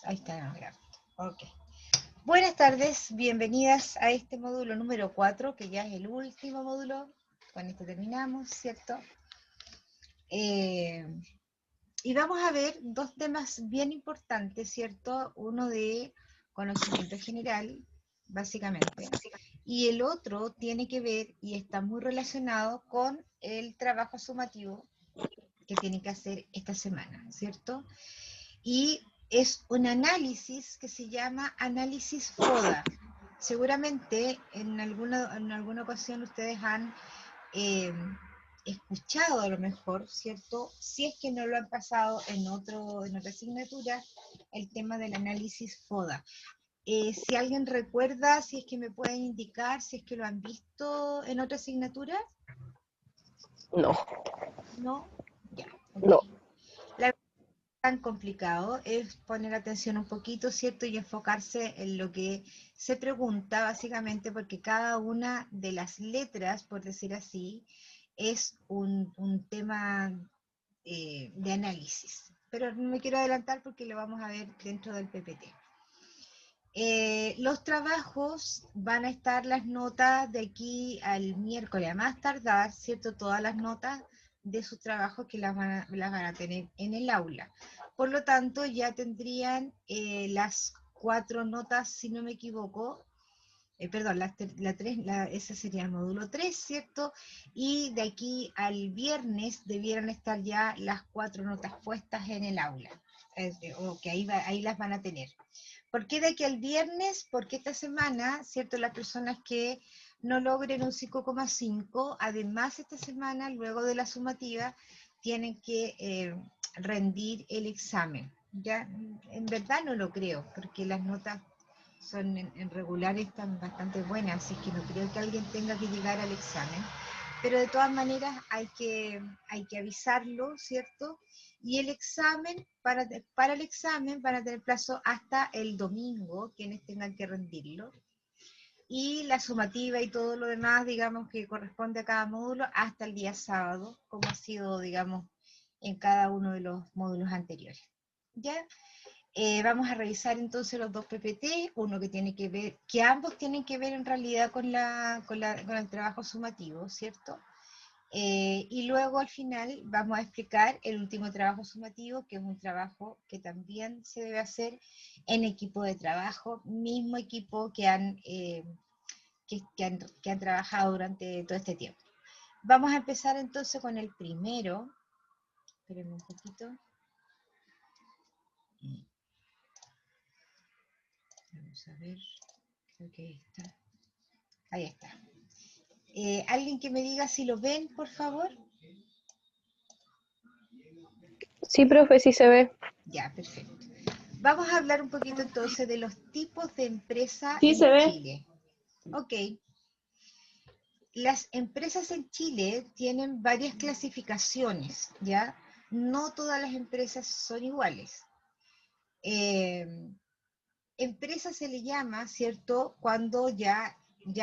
Ahí está grabando. Ok. Buenas tardes, bienvenidas a este módulo número 4, que ya es el último módulo. Con este terminamos, ¿cierto? Y vamos a ver dos temas bien importantes, ¿cierto? Uno de conocimiento general, básicamente, y el otro tiene que ver y está muy relacionado con el trabajo sumativo que tiene que hacer esta semana, ¿cierto? Y es un análisis que se llama análisis FODA. Seguramente en alguna ocasión ustedes han eh, escuchado a lo mejor, ¿cierto? Si es que no lo han pasado en otra asignatura, el tema del análisis FODA. Si alguien recuerda, si es que me pueden indicar, si es que lo han visto en otra asignatura. No. ¿No? Ya, ok. No. La tan complicado es poner atención un poquito, ¿cierto? Y enfocarse en lo que se pregunta, básicamente, porque cada una de las letras, por decir así, es un tema de análisis. Pero no me quiero adelantar porque lo vamos a ver dentro del PPT. Los trabajos van a estar las notas de aquí al miércoles, a más tardar, ¿cierto? Todas las notas de sus trabajos que las van a tener en el aula. Por lo tanto, ya tendrían las 4 notas, si no me equivoco, perdón, ese sería el módulo 3, ¿cierto? Y de aquí al viernes debieran estar ya las 4 notas puestas en el aula, o que ahí las van a tener. ¿Por qué de aquí al viernes? Porque esta semana, ¿cierto? Las personas que no logren un 5,5, además esta semana, luego de la sumativa, tienen que rendir el examen. Ya, en verdad no lo creo, porque las notas son en regular están bastante buenas, así que no creo que alguien tenga que llegar al examen. Pero de todas maneras hay que avisarlo, ¿cierto? Y el examen, para el examen van a tener plazo hasta el domingo, quienes tengan que rendirlo. Y la sumativa y todo lo demás, digamos, que corresponde a cada módulo, hasta el día sábado, como ha sido, digamos, en cada uno de los módulos anteriores. ¿Ya? Vamos a revisar entonces los dos PPT, uno que tiene que ver, que ambos tienen que ver en realidad con el trabajo sumativo, ¿cierto? Y luego al final vamos a explicar el último trabajo sumativo, que es un trabajo que también se debe hacer en equipo de trabajo, mismo equipo que han trabajado durante todo este tiempo. Vamos a empezar entonces con el primero. Espérenme un poquito. Vamos a ver, creo que ahí está. Ahí está. ¿Alguien que me diga si lo ven, por favor? Sí, profe, sí se ve. Ya, perfecto. Vamos a hablar un poquito entonces de los tipos de empresa Sí en se ve. Chile. Ok. Las empresas en Chile tienen varias clasificaciones, ¿ya? No todas las empresas son iguales. Eh, Empresa se le llama, ¿cierto?, cuando ya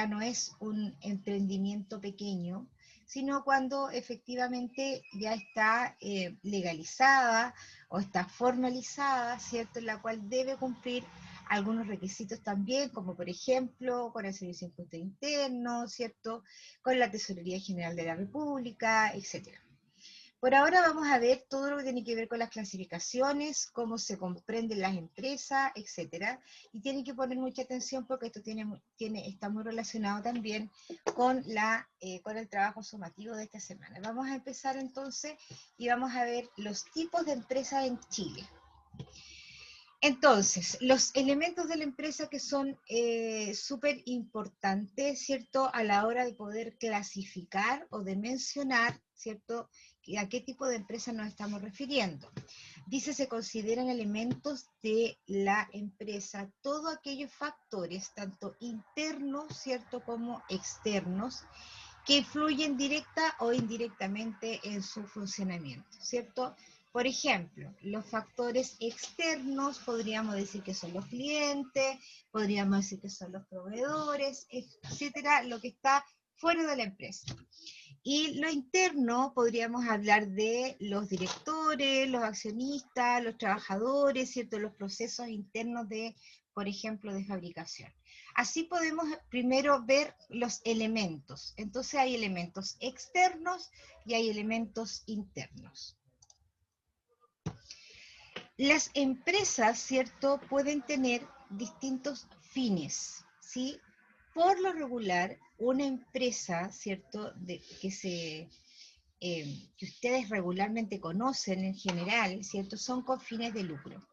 no es un emprendimiento pequeño, sino cuando efectivamente ya está legalizada o está formalizada, ¿cierto?, en la cual debe cumplir algunos requisitos también, como por ejemplo con el Servicio de Impuesto Interno, ¿cierto?, con la Tesorería General de la República, etcétera. Por ahora vamos a ver todo lo que tiene que ver con las clasificaciones, cómo se comprenden las empresas, etcétera. Y tienen que poner mucha atención porque esto está muy relacionado también con el trabajo sumativo de esta semana. Vamos a empezar entonces y vamos a ver los tipos de empresas en Chile. Entonces, los elementos de la empresa que son súper importantes, ¿cierto? A la hora de poder clasificar o de mencionar, ¿cierto? ¿A qué tipo de empresa nos estamos refiriendo? Dice, se consideran elementos de la empresa todos aquellos factores, tanto internos, ¿cierto? Como externos, que influyen directa o indirectamente en su funcionamiento, ¿cierto? Por ejemplo, los factores externos podríamos decir que son los clientes, podríamos decir que son los proveedores, etcétera, lo que está fuera de la empresa. Y lo interno podríamos hablar de los directores, los accionistas, los trabajadores, ¿cierto? Los procesos internos de, por ejemplo, de fabricación. Así podemos primero ver los elementos. Entonces hay elementos externos y hay elementos internos. Las empresas, ¿cierto?, pueden tener distintos fines, ¿sí? Por lo regular, una empresa, ¿cierto?, que ustedes regularmente conocen en general, ¿cierto?, son con fines de lucro.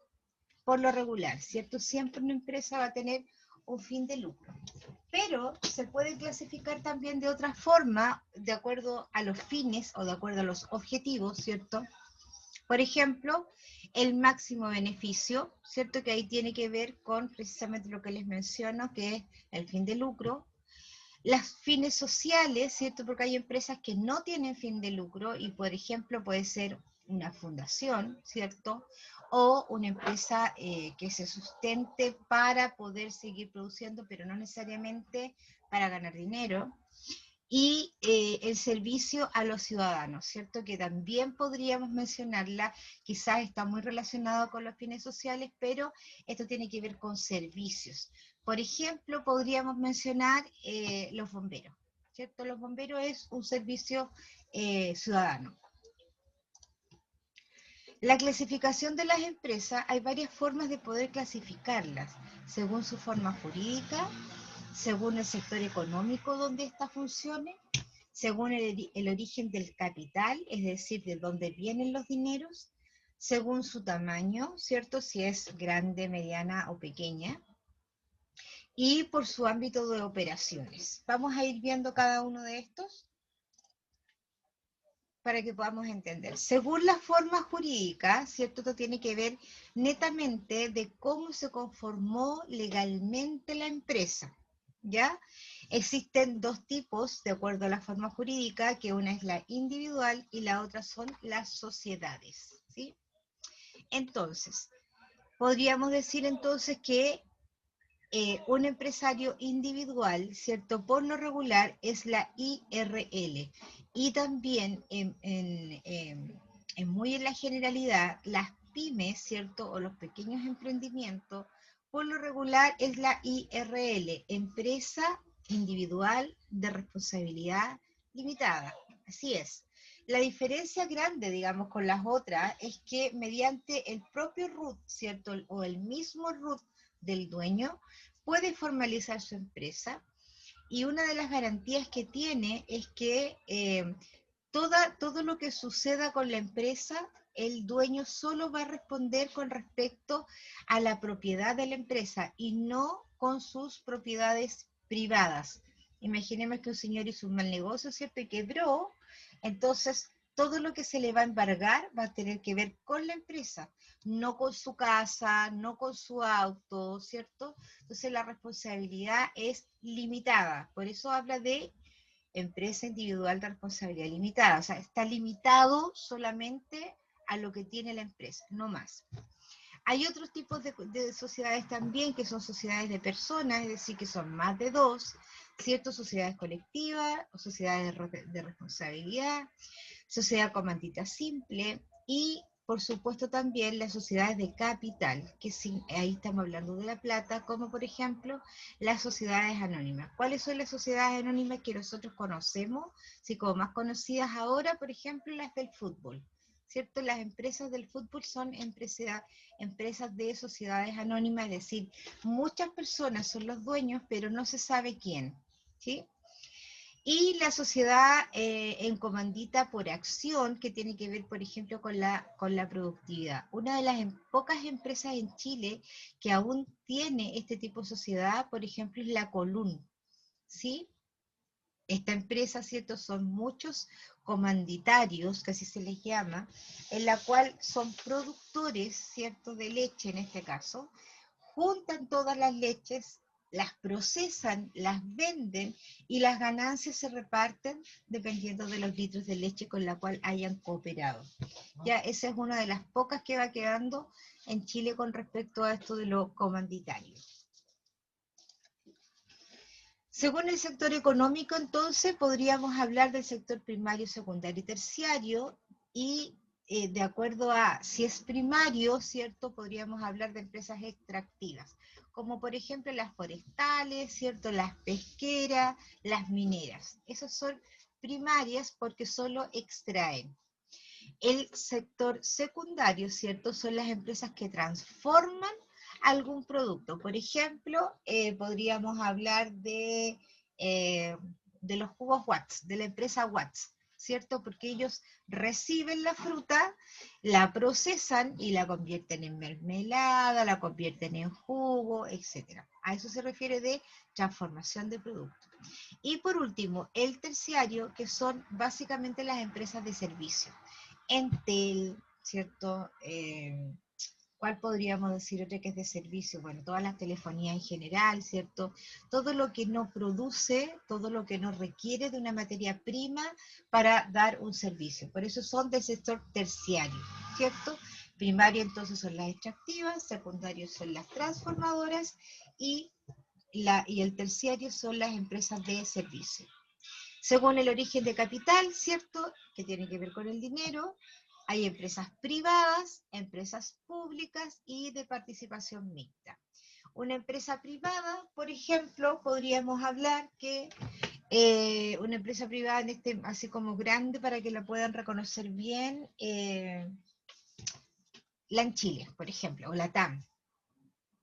Por lo regular, ¿cierto? Siempre una empresa va a tener un fin de lucro. Pero se puede clasificar también de otra forma, de acuerdo a los fines o de acuerdo a los objetivos, ¿cierto? Por ejemplo, el máximo beneficio, ¿cierto? Que ahí tiene que ver con precisamente lo que les menciono, que es el fin de lucro. Los fines sociales, ¿cierto? Porque hay empresas que no tienen fin de lucro y, por ejemplo, puede ser una fundación, ¿cierto? O una empresa que se sustente para poder seguir produciendo, pero no necesariamente para ganar dinero. Y el servicio a los ciudadanos, ¿cierto? Que también podríamos mencionarla, quizás está muy relacionado con los fines sociales, pero esto tiene que ver con servicios. Por ejemplo, podríamos mencionar los bomberos, ¿cierto? Los bomberos es un servicio ciudadano. La clasificación de las empresas, hay varias formas de poder clasificarlas, según su forma jurídica, según el sector económico donde ésta funcione, según el origen del capital, es decir, de dónde vienen los dineros, según su tamaño, ¿cierto? Si es grande, mediana o pequeña, y por su ámbito de operaciones. Vamos a ir viendo cada uno de estos para que podamos entender. Según la forma jurídica, ¿cierto? Esto tiene que ver netamente de cómo se conformó legalmente la empresa, ¿ya? Existen dos tipos, de acuerdo a la forma jurídica, que una es la individual y la otra son las sociedades, ¿sí? Entonces, podríamos decir entonces que un empresario individual, ¿cierto? Por lo regular es la IRL. Y también, muy en la generalidad, las pymes, ¿cierto? O los pequeños emprendimientos, por lo regular es la IRL, Empresa Individual de Responsabilidad Limitada. Así es. La diferencia grande, digamos, con las otras es que mediante el propio RUT, ¿cierto? O el mismo RUT del dueño, puede formalizar su empresa y una de las garantías que tiene es que todo lo que suceda con la empresa, el dueño solo va a responder con respecto a la propiedad de la empresa y no con sus propiedades privadas. Imaginemos que un señor hizo un mal negocio, ¿cierto? Y quebró, entonces todo lo que se le va a embargar va a tener que ver con la empresa, no con su casa, no con su auto, ¿cierto? Entonces la responsabilidad es limitada, por eso habla de empresa individual de responsabilidad limitada, o sea, está limitado solamente a lo que tiene la empresa, no más. Hay otros tipos de sociedades también, que son sociedades de personas, es decir, que son más de dos, ¿cierto? Sociedades colectivas, o sociedades de responsabilidad, sociedad comandita simple y, por supuesto, también las sociedades de capital, que sí, ahí estamos hablando de la plata, como por ejemplo las sociedades anónimas. ¿Cuáles son las sociedades anónimas que nosotros conocemos? Sí, como más conocidas ahora, por ejemplo, las del fútbol. ¿Cierto? Las empresas del fútbol son empresas de sociedades anónimas, es decir, muchas personas son los dueños, pero no se sabe quién, ¿sí? Y la sociedad en comandita por acción, que tiene que ver, por ejemplo, con la productividad. Una de las pocas empresas en Chile que aún tiene este tipo de sociedad, por ejemplo, es la Colún, ¿sí? Esta empresa, ¿cierto? Son muchos comanditarios, que así se les llama, en la cual son productores, ¿cierto? De leche en este caso, juntan todas las leches, las procesan, las venden y las ganancias se reparten dependiendo de los litros de leche con la cual hayan cooperado. Ya esa es una de las pocas que va quedando en Chile con respecto a esto de lo comanditario. Según el sector económico, entonces, podríamos hablar del sector primario, secundario y terciario, y de acuerdo a si es primario, ¿cierto? Podríamos hablar de empresas extractivas, como por ejemplo las forestales, ¿cierto? Las pesqueras, las mineras. Esas son primarias porque solo extraen. El sector secundario, ¿cierto? Son las empresas que transforman algún producto. Por ejemplo, podríamos hablar eh, de los jugos Watts, de la empresa Watts, ¿cierto? Porque ellos reciben la fruta, la procesan y la convierten en mermelada, la convierten en jugo, etc. A eso se refiere de transformación de producto. Y por último, el terciario, que son básicamente las empresas de servicio. Entel, ¿cierto? ¿Cuál podríamos decir otra que es de servicio? Bueno, todas las telefonías en general, ¿cierto? Todo lo que no produce, todo lo que no requiere de una materia prima para dar un servicio. Por eso son del sector terciario, ¿cierto? Primario entonces son las extractivas, secundario son las transformadoras y el terciario son las empresas de servicio. Según el origen de capital, ¿cierto? Que tiene que ver con el dinero, hay empresas privadas, empresas públicas y de participación mixta. Una empresa privada, por ejemplo, podríamos hablar que una empresa privada, en este, así como grande para que la puedan reconocer bien, la en Chile, por ejemplo, o la TAM,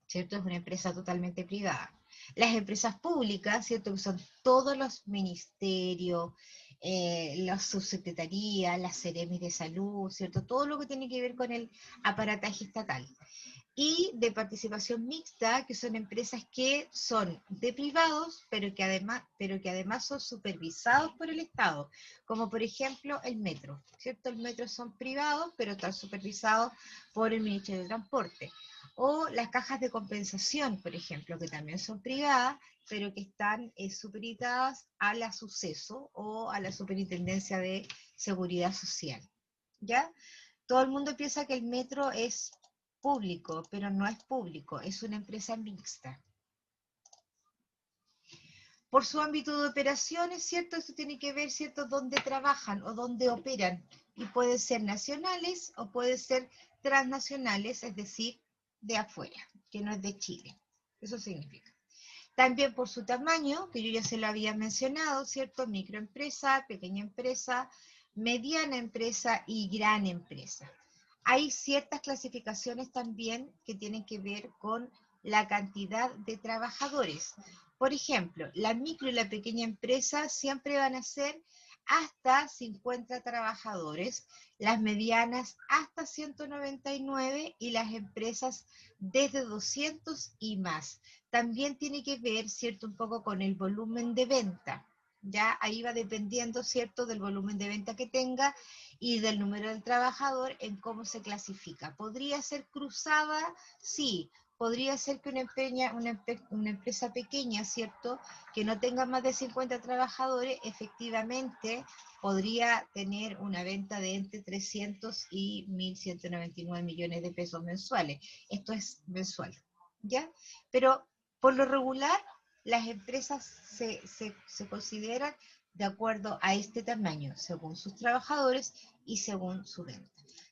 ¿cierto? Es una empresa totalmente privada. Las empresas públicas, ¿cierto? Que son todos los ministerios, las subsecretarías, las Ceremis de salud, ¿cierto? Todo lo que tiene que ver con el aparataje estatal. Y de participación mixta, que son empresas que son de privados, pero que además son supervisados por el Estado, como por ejemplo el metro, ¿cierto? El metro son privados, pero están supervisados por el Ministerio de Transporte. O las cajas de compensación, por ejemplo, que también son privadas, pero que están supeditadas a la Suceso o a la Superintendencia de Seguridad Social. ¿Ya? Todo el mundo piensa que el metro es público, pero no es público, es una empresa mixta. Por su ámbito de operaciones, ¿cierto? Esto tiene que ver, ¿cierto?, dónde trabajan o dónde operan. Y pueden ser nacionales o pueden ser transnacionales, es decir, de afuera, que no es de Chile. Eso significa. También por su tamaño, que yo ya se lo había mencionado, ¿cierto? Microempresa, pequeña empresa, mediana empresa y gran empresa. Hay ciertas clasificaciones también que tienen que ver con la cantidad de trabajadores. Por ejemplo, la micro y la pequeña empresa siempre van a ser hasta 50 trabajadores, las medianas hasta 199 y las empresas desde 200 y más. También tiene que ver, ¿cierto?, un poco con el volumen de venta. Ya ahí va dependiendo, ¿cierto?, del volumen de venta que tenga y del número del trabajador en cómo se clasifica. ¿Podría ser cruzada? Sí. Podría ser que una empresa pequeña, ¿cierto?, que no tenga más de 50 trabajadores, efectivamente podría tener una venta de entre 300 y 1.199 millones de pesos mensuales. Esto es mensual, ¿ya? Pero por lo regular, las empresas se consideran de acuerdo a este tamaño, según sus trabajadores y según su venta.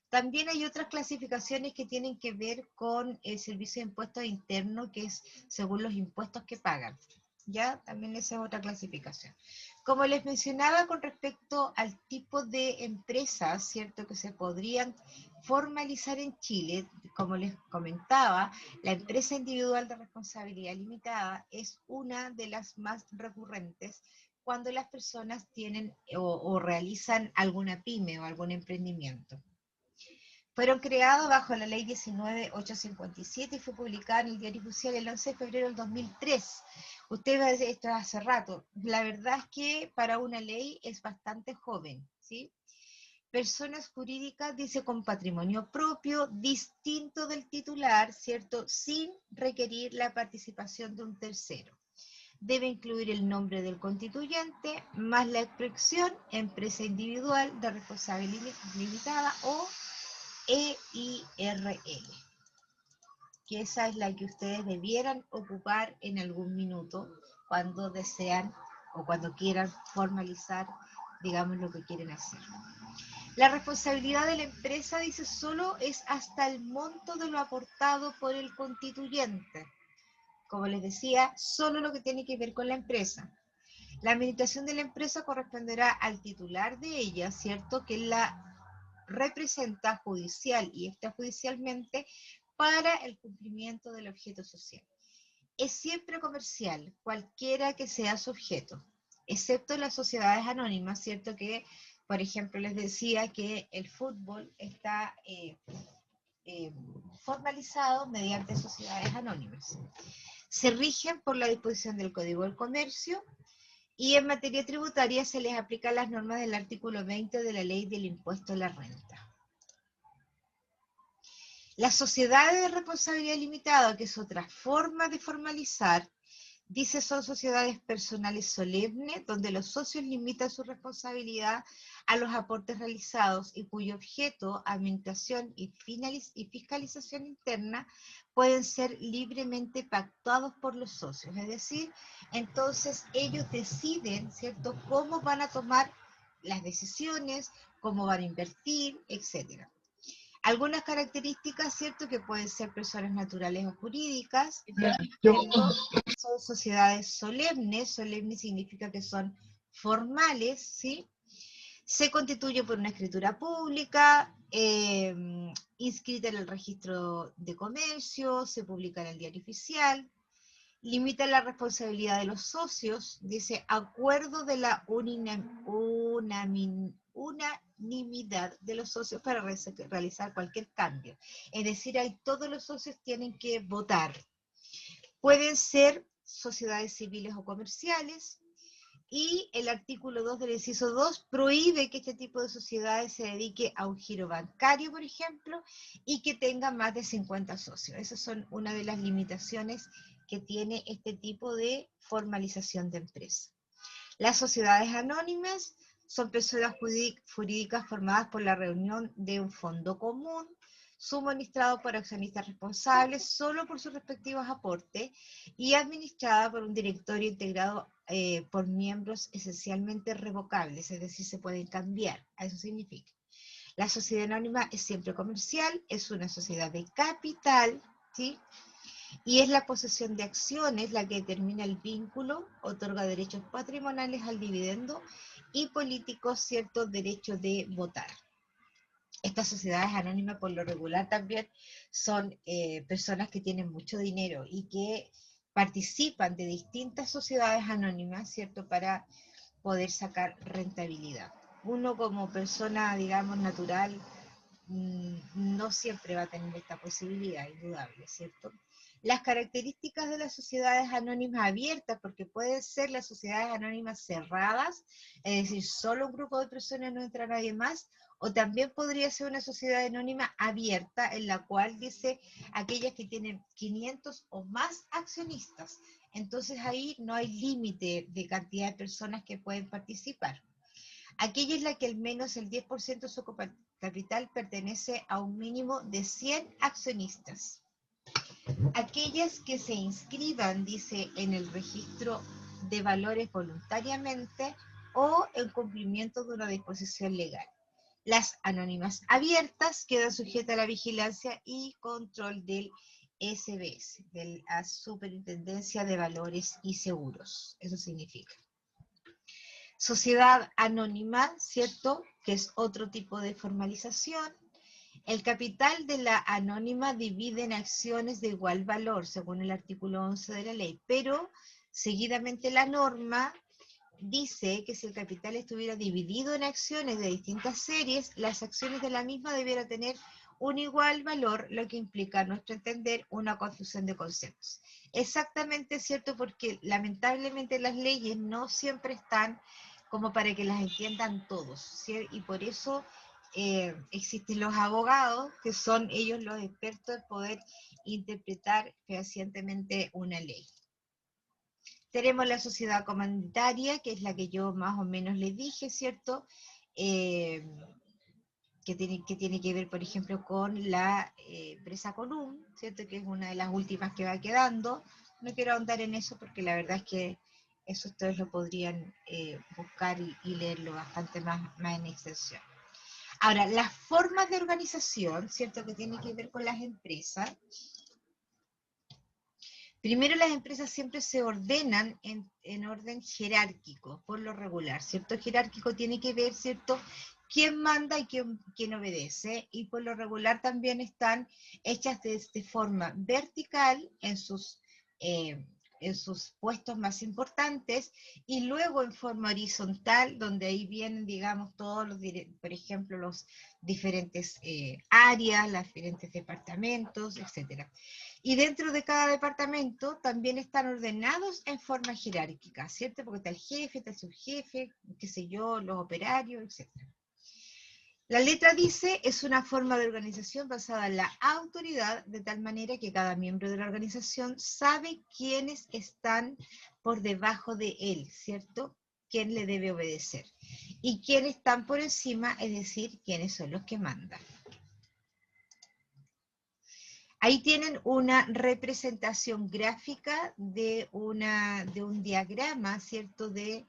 También hay otras clasificaciones que tienen que ver con el servicio de impuestos internos, que es según los impuestos que pagan. ¿Ya? También esa es otra clasificación. Como les mencionaba con respecto al tipo de empresas, ¿cierto?, que se podrían formalizar en Chile, como les comentaba, la empresa individual de responsabilidad limitada es una de las más recurrentes cuando las personas tienen o realizan alguna pyme o algún emprendimiento. Fueron creados bajo la ley 19.857 y fue publicada en el Diario Oficial el 11 de febrero del 2003. Usted va a decir esto hace rato. La verdad es que para una ley es bastante joven, ¿sí? Personas jurídicas, dice, con patrimonio propio, distinto del titular, ¿cierto?, sin requerir la participación de un tercero. Debe incluir el nombre del constituyente, más la expresión empresa individual de responsabilidad limitada o EIRL, que esa es la que ustedes debieran ocupar en algún minuto cuando desean o cuando quieran formalizar, digamos, lo que quieren hacer. La responsabilidad de la empresa, dice, solo es hasta el monto de lo aportado por el constituyente. Como les decía, solo lo que tiene que ver con la empresa. La administración de la empresa corresponderá al titular de ella, ¿cierto? Que la representa judicial y extrajudicialmente para el cumplimiento del objeto social. Es siempre comercial, cualquiera que sea su objeto, excepto las sociedades anónimas, ¿cierto? Que, por ejemplo, les decía que el fútbol está formalizado mediante sociedades anónimas. Se rigen por la disposición del Código del Comercio y en materia tributaria se les aplican las normas del artículo 20 de la Ley del Impuesto a la Renta. Las sociedades de responsabilidad limitada, que es otra forma de formalizar, dice, son sociedades personales solemnes, donde los socios limitan su responsabilidad a los aportes realizados y cuyo objeto, administración y fiscalización interna pueden ser libremente pactados por los socios. Es decir, entonces ellos deciden, ¿cierto?, cómo van a tomar las decisiones, cómo van a invertir, etcétera. Algunas características, ¿cierto?, que pueden ser personas naturales o jurídicas, ¿cierto? Son sociedades solemnes, solemne significa que son formales, ¿sí? Se constituye por una escritura pública, inscrita en el registro de comercio, se publica en el diario oficial, limita la responsabilidad de los socios, dice, acuerdo de la unanimidad de los socios para realizar cualquier cambio. Es decir, ahí todos los socios tienen que votar. Pueden ser sociedades civiles o comerciales, y el artículo 2 del inciso 2 prohíbe que este tipo de sociedades se dedique a un giro bancario, por ejemplo, y que tenga más de 50 socios. Esas son una de las limitaciones que tiene este tipo de formalización de empresa. Las sociedades anónimas son personas jurídicas formadas por la reunión de un fondo común, suministrado por accionistas responsables solo por sus respectivos aportes y administrada por un directorio integrado por miembros esencialmente revocables, es decir, se pueden cambiar, eso significa. La sociedad anónima es siempre comercial, es una sociedad de capital, ¿sí? Y es la posesión de acciones la que determina el vínculo, otorga derechos patrimoniales al dividendo y políticos ciertos derechos de votar. Estas sociedades anónimas por lo regular también son personas que tienen mucho dinero y que participan de distintas sociedades anónimas, ¿cierto?, para poder sacar rentabilidad. Uno como persona, digamos, natural, no siempre va a tener esta posibilidad, indudable, ¿cierto? Las características de las sociedades anónimas abiertas, porque pueden ser las sociedades anónimas cerradas, es decir, solo un grupo de personas, no entra nadie más, o también podría ser una sociedad anónima abierta, en la cual dice aquellas que tienen 500 o más accionistas. Entonces ahí no hay límite de cantidad de personas que pueden participar. Aquella es la que al menos el 10% de su capital pertenece a un mínimo de 100 accionistas. Aquellas que se inscriban, dice, en el registro de valores voluntariamente o en cumplimiento de una disposición legal. Las anónimas abiertas quedan sujetas a la vigilancia y control del SBS, de la Superintendencia de Valores y Seguros. Eso significa. Sociedad anónima, ¿cierto?, que es otro tipo de formalización. El capital de la anónima divide en acciones de igual valor, según el artículo 11 de la ley, pero seguidamente la norma dice que si el capital estuviera dividido en acciones de distintas series, las acciones de la misma debieran tener un igual valor, lo que implica, a nuestro entender, una confusión de conceptos. Exactamente cierto, porque lamentablemente las leyes no siempre están como para que las entiendan todos, ¿sí? Y por eso existen los abogados, que son ellos los expertos en poder interpretar fehacientemente una ley. Tenemos la sociedad comanditaria, que es la que yo más o menos les dije, ¿cierto? Que tiene que ver, por ejemplo, con la empresa Colum, ¿cierto? Que es una de las últimas que va quedando. No quiero ahondar en eso porque la verdad es que Eso ustedes lo podrían buscar y leerlo bastante más en extensión. Ahora, las formas de organización, ¿cierto? Que tienen que ver con las empresas. Primero, las empresas siempre se ordenan en orden jerárquico, por lo regular, ¿cierto? Jerárquico tiene que ver, ¿cierto? Quién manda y quién obedece, y por lo regular también están hechas de forma vertical en sus puestos más importantes, y luego en forma horizontal, donde ahí vienen, digamos, todos los, por ejemplo, los diferentes áreas, los diferentes departamentos, etcétera. Y dentro de cada departamento también están ordenados en forma jerárquica, ¿cierto? Porque está el jefe, está el subjefe, qué sé yo, los operarios, etc. La letra dice, es una forma de organización basada en la autoridad, de tal manera que cada miembro de la organización sabe quiénes están por debajo de él, ¿cierto? Quién le debe obedecer. Y quiénes están por encima, es decir, quiénes son los que mandan. Ahí tienen una representación gráfica de un diagrama, ¿cierto? De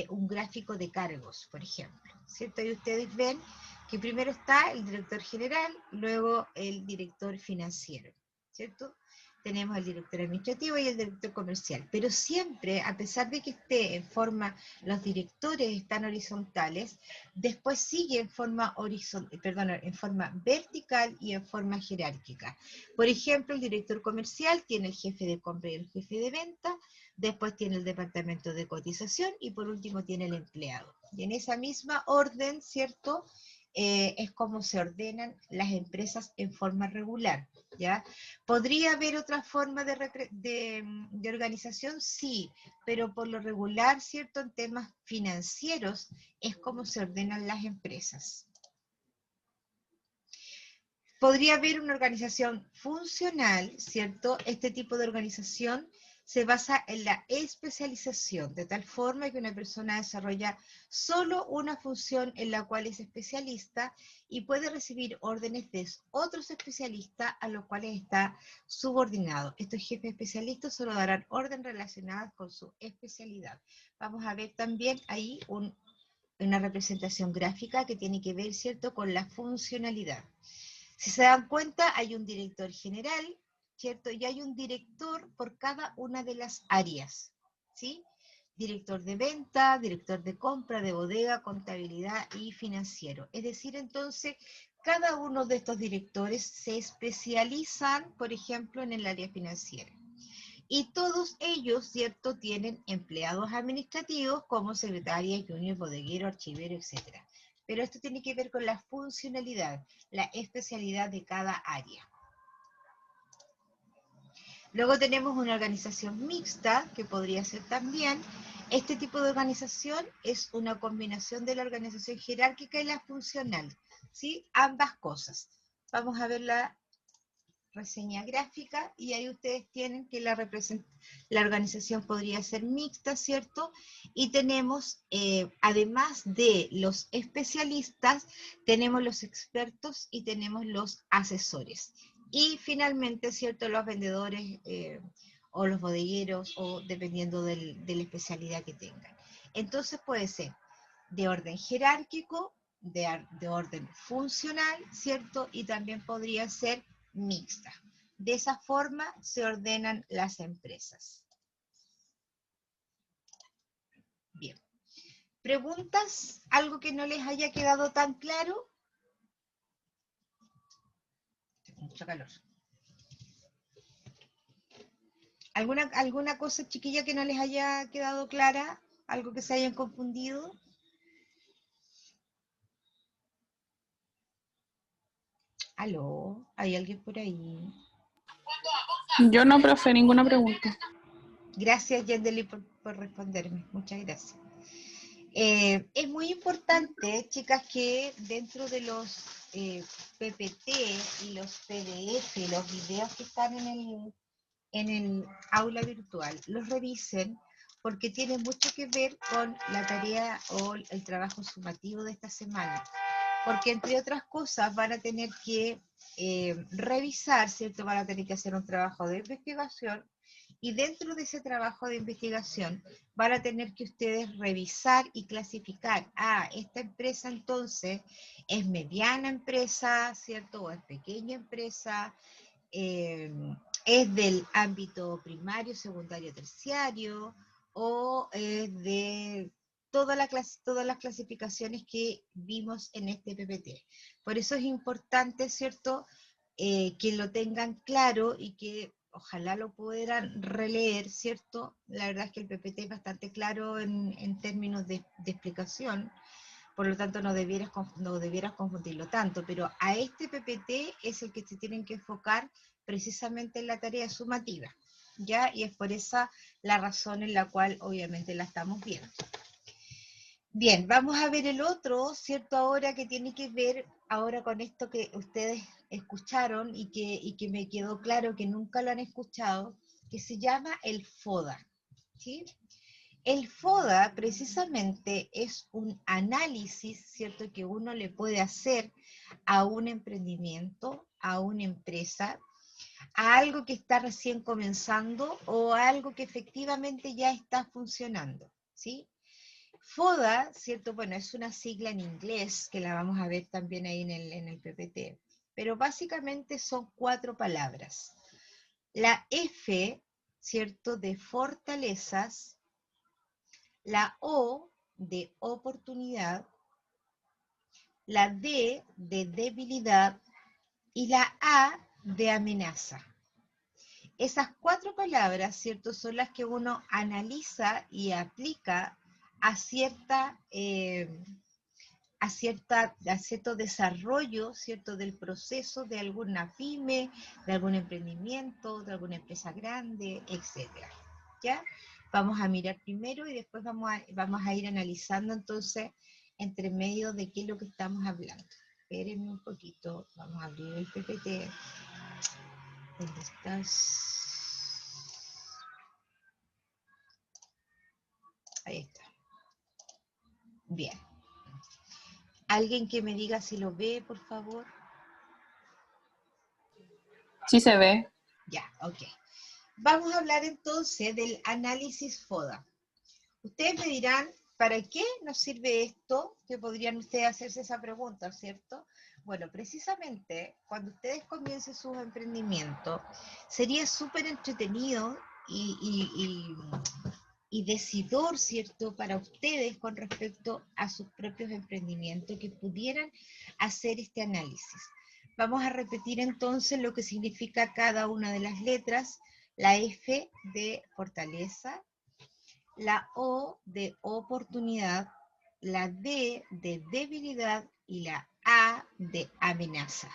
un gráfico de cargos, por ejemplo, ¿cierto? Y ustedes ven que primero está el director general, luego el director financiero, ¿cierto? Tenemos el director administrativo y el director comercial, pero siempre, a pesar de que esté en forma, los directores están horizontales, después sigue en forma en forma vertical y en forma jerárquica. Por ejemplo, el director comercial tiene el jefe de compra y el jefe de venta, después tiene el departamento de cotización y por último tiene el empleado. Y en esa misma orden, ¿cierto? Es como se ordenan las empresas en forma regular, ¿ya? ¿Podría haber otra forma de organización? Sí, pero por lo regular, ¿cierto? En temas financieros es como se ordenan las empresas. Podría haber una organización funcional, ¿cierto? Este tipo de organización se basa en la especialización, de tal forma que una persona desarrolla solo una función en la cual es especialista y puede recibir órdenes de otros especialistas a los cuales está subordinado. Estos jefes especialistas solo darán órdenes relacionadas con su especialidad. Vamos a ver también ahí una representación gráfica que tiene que ver, ¿cierto?, con la funcionalidad. Si se dan cuenta, hay un director general, ¿cierto? Y hay un director por cada una de las áreas, ¿sí? Director de venta, director de compra, de bodega, contabilidad y financiero. Es decir, entonces, cada uno de estos directores se especializan, por ejemplo, en el área financiera. Y todos ellos, ¿cierto?, tienen empleados administrativos como secretaria, junior, bodeguero, archivero, etc. Pero esto tiene que ver con la funcionalidad, la especialidad de cada área. Luego tenemos una organización mixta, que podría ser también. Este tipo de organización es una combinación de la organización jerárquica y la funcional, ¿sí? Ambas cosas. Vamos a ver la reseña gráfica y ahí ustedes tienen que la organización podría ser mixta, ¿cierto? Y tenemos, además de los especialistas, tenemos los expertos y tenemos los asesores. Y finalmente, ¿cierto?, los vendedores o los bodegueros o dependiendo de la especialidad que tengan. Entonces puede ser de orden jerárquico, de orden funcional, ¿cierto? Y también podría ser mixta. De esa forma se ordenan las empresas. Bien. ¿Preguntas? ¿Algo que no les haya quedado tan claro? Mucho calor. ¿Alguna cosa, chiquilla, que no les haya quedado clara? ¿Algo que se hayan confundido? ¿Aló? ¿Hay alguien por ahí? Yo no, profe, ninguna pregunta. Gracias, Yendeli, por responderme. Muchas gracias. Es muy importante, chicas, que dentro de los PPT y los PDF y los videos que están en el aula virtual, los revisen porque tiene mucho que ver con la tarea o el trabajo sumativo de esta semana. Porque entre otras cosas van a tener que revisar, ¿cierto? Van a tener que hacer un trabajo de investigación Y dentro de ese trabajo de investigación van a tener que ustedes revisar y clasificar, esta empresa entonces es mediana empresa, ¿cierto? O es pequeña empresa, es del ámbito primario, secundario, terciario, o es de todas las clasificaciones que vimos en este PPT. Por eso es importante, ¿cierto?, que lo tengan claro y que ojalá lo puedan releer, ¿cierto? La verdad es que el PPT es bastante claro en términos de explicación, por lo tanto no debieras confundirlo tanto, pero a este PPT es el que se tienen que enfocar precisamente en la tarea sumativa, ¿ya? Y es por esa la razón en la cual obviamente la estamos viendo. Bien, vamos a ver el otro, ¿cierto? Ahora que tiene que ver ahora con esto que ustedes escucharon y que me quedó claro que nunca lo han escuchado, que se llama el FODA, ¿sí? El FODA precisamente es un análisis, ¿cierto?, que uno le puede hacer a un emprendimiento, a una empresa, a algo que está recién comenzando o a algo que efectivamente ya está funcionando, ¿sí? FODA, ¿cierto? Bueno, es una sigla en inglés que la vamos a ver también ahí en el PPT, pero básicamente son 4 palabras. La F, ¿cierto?, de fortalezas, la O de oportunidad, la D de debilidad y la A de amenaza. Esas 4 palabras, ¿cierto?, son las que uno analiza y aplica a cierto desarrollo, ¿cierto?, del proceso de alguna pyme, de algún emprendimiento, de alguna empresa grande, etc. ¿Ya? Vamos a mirar primero y después vamos a ir analizando entonces entre medio de qué es lo que estamos hablando. Espérenme un poquito, vamos a abrir el PPT. ¿Dónde estás? Ahí está. Bien. ¿Alguien que me diga si lo ve, por favor? Sí se ve. Ya, ok. Vamos a hablar entonces del análisis FODA. Ustedes me dirán, ¿para qué nos sirve esto? Que podrían ustedes hacerse esa pregunta, ¿cierto? Bueno, precisamente cuando ustedes comiencen sus emprendimientos, sería súper entretenido y decidor, ¿cierto?, para ustedes con respecto a sus propios emprendimientos que pudieran hacer este análisis. Vamos a repetir entonces lo que significa cada una de las letras. La F de fortaleza, la O de oportunidad, la D de debilidad y la A de amenaza.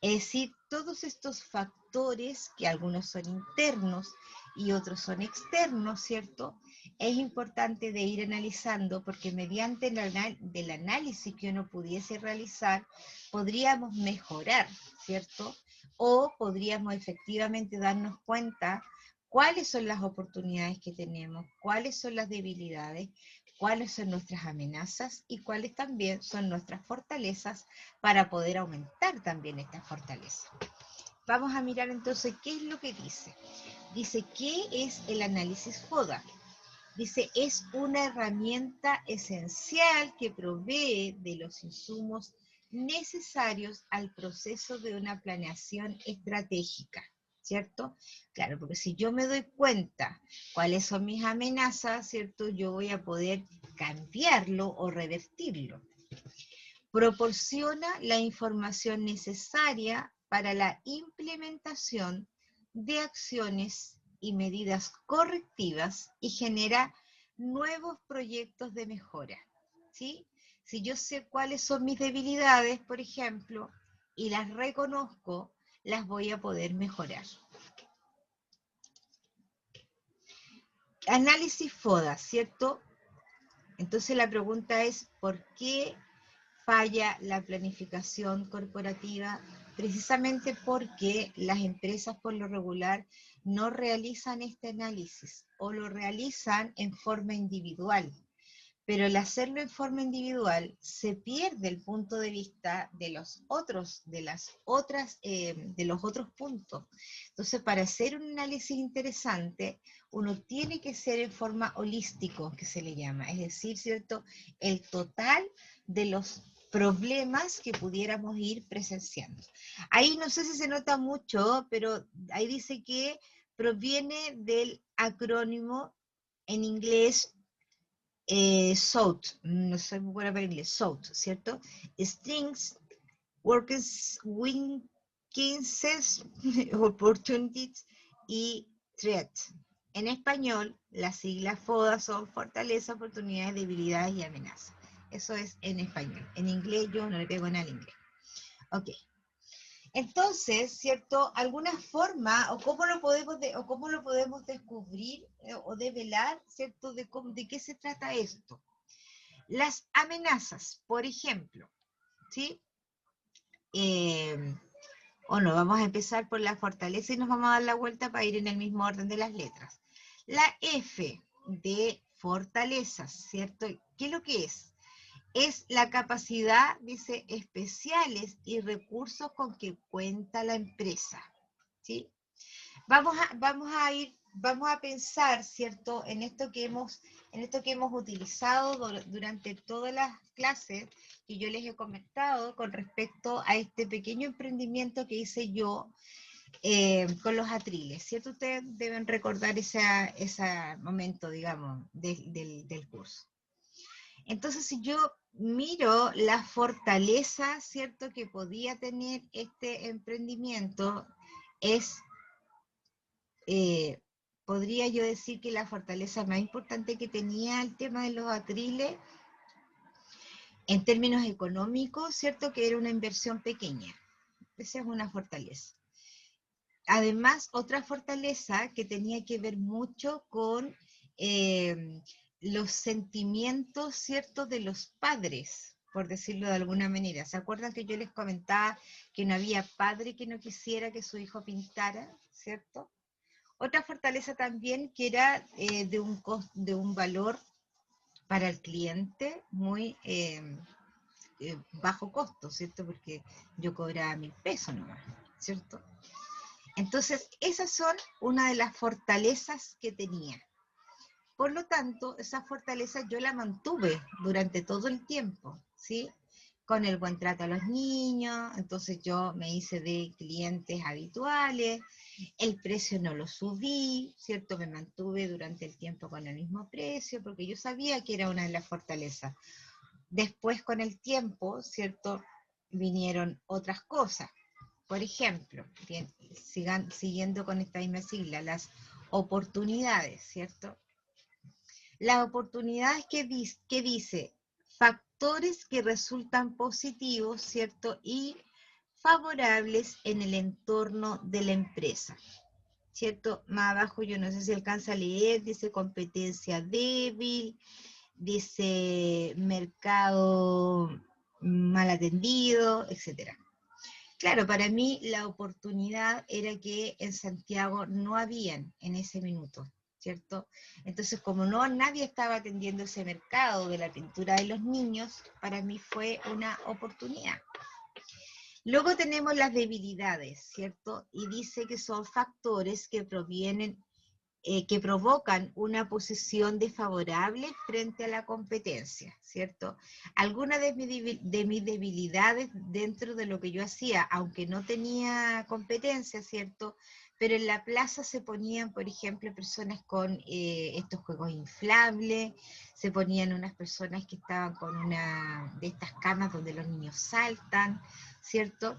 Es decir, todos estos factores, que algunos son internos y otros son externos, ¿cierto?, es importante de ir analizando porque mediante el análisis que uno pudiese realizar, podríamos mejorar, ¿cierto? O podríamos efectivamente darnos cuenta cuáles son las oportunidades que tenemos, cuáles son las debilidades, cuáles son nuestras amenazas y cuáles también son nuestras fortalezas para poder aumentar también esta fortaleza. Vamos a mirar entonces qué es lo que dice. Dice, ¿qué es el análisis FODA? Dice, es una herramienta esencial que provee de los insumos necesarios al proceso de una planeación estratégica, ¿cierto? Claro, porque si yo me doy cuenta cuáles son mis amenazas, ¿cierto?, yo voy a poder cambiarlo o revertirlo. Proporciona la información necesaria para la implementación de acciones y medidas correctivas y genera nuevos proyectos de mejora, ¿sí? Si yo sé cuáles son mis debilidades, por ejemplo, y las reconozco, las voy a poder mejorar. Análisis FODA, ¿cierto? Entonces la pregunta es, ¿por qué falla la planificación corporativa? Precisamente porque las empresas por lo regular no realizan este análisis o lo realizan en forma individual. pero el hacerlo en forma individual se pierde el punto de vista de los otros, de los otros puntos. Entonces, para hacer un análisis interesante, uno tiene que ser en forma holístico, que se le llama, es decir, ¿cierto? El total de los problemas que pudiéramos ir presenciando. Ahí no sé si se nota mucho, pero ahí dice que proviene del acrónimo en inglés SWOT, no soy muy buena para inglés, SWOT, ¿cierto? Strengths, Weaknesses, Opportunities y Threats. En español, las siglas FODA son fortaleza, oportunidades, debilidades y amenazas. Eso es en español. En inglés yo no le pego nada al inglés. Ok. Entonces, ¿cierto? ¿Alguna forma o cómo lo podemos descubrir o develar, ¿cierto? De qué se trata esto. Las amenazas, por ejemplo, ¿sí? O no, vamos a empezar por la fortaleza y nos vamos a dar la vuelta para ir en el mismo orden de las letras. La F de fortalezas, ¿cierto? ¿Qué es lo que es? Es la capacidad, dice, especiales y recursos con que cuenta la empresa, ¿sí? Vamos a pensar, ¿cierto?, en esto que hemos utilizado durante todas las clases que yo les he comentado con respecto a este pequeño emprendimiento que hice yo con los atriles, ¿cierto? Ustedes deben recordar ese momento, digamos, del curso. Entonces, si yo miro la fortaleza, ¿cierto?, que podía tener este emprendimiento, podría yo decir que la fortaleza más importante que tenía el tema de los atriles, en términos económicos, ¿cierto?, que era una inversión pequeña. Esa es una fortaleza. Además, otra fortaleza que tenía que ver mucho con los sentimientos, ¿cierto?, de los padres, por decirlo de alguna manera. ¿Se acuerdan que yo les comentaba que no había padre que no quisiera que su hijo pintara, ¿cierto? Otra fortaleza también que era de un valor para el cliente muy bajo costo, ¿cierto? Porque yo cobraba 1.000 pesos nomás, ¿cierto? Entonces, esas son una de las fortalezas que tenía. Por lo tanto, esa fortaleza yo la mantuve durante todo el tiempo, ¿sí? Con el buen trato a los niños, entonces yo me hice de clientes habituales, el precio no lo subí, ¿cierto? Me mantuve durante el tiempo con el mismo precio, porque yo sabía que era una de las fortalezas. Después, con el tiempo, ¿cierto?, vinieron otras cosas. Por ejemplo, siguiendo con esta misma sigla, las oportunidades, ¿cierto? Las oportunidades que dice, factores que resultan positivos, ¿cierto? Y favorables en el entorno de la empresa, ¿cierto? Más abajo yo no sé si alcanza a leer, dice competencia débil, dice mercado mal atendido, etcétera. Claro, para mí la oportunidad era que en Santiago no habían en ese minuto, ¿cierto? Entonces, como nadie estaba atendiendo ese mercado de la pintura de los niños, para mí fue una oportunidad. Luego tenemos las debilidades, ¿cierto? Y dice que son factores que que provocan una posición desfavorable frente a la competencia, ¿cierto? Algunas de mis debilidades dentro de lo que yo hacía, aunque no tenía competencia, ¿cierto? Pero en la plaza se ponían, por ejemplo, personas con estos juegos inflables, se ponían unas personas que estaban con una de estas camas donde los niños saltan, ¿cierto?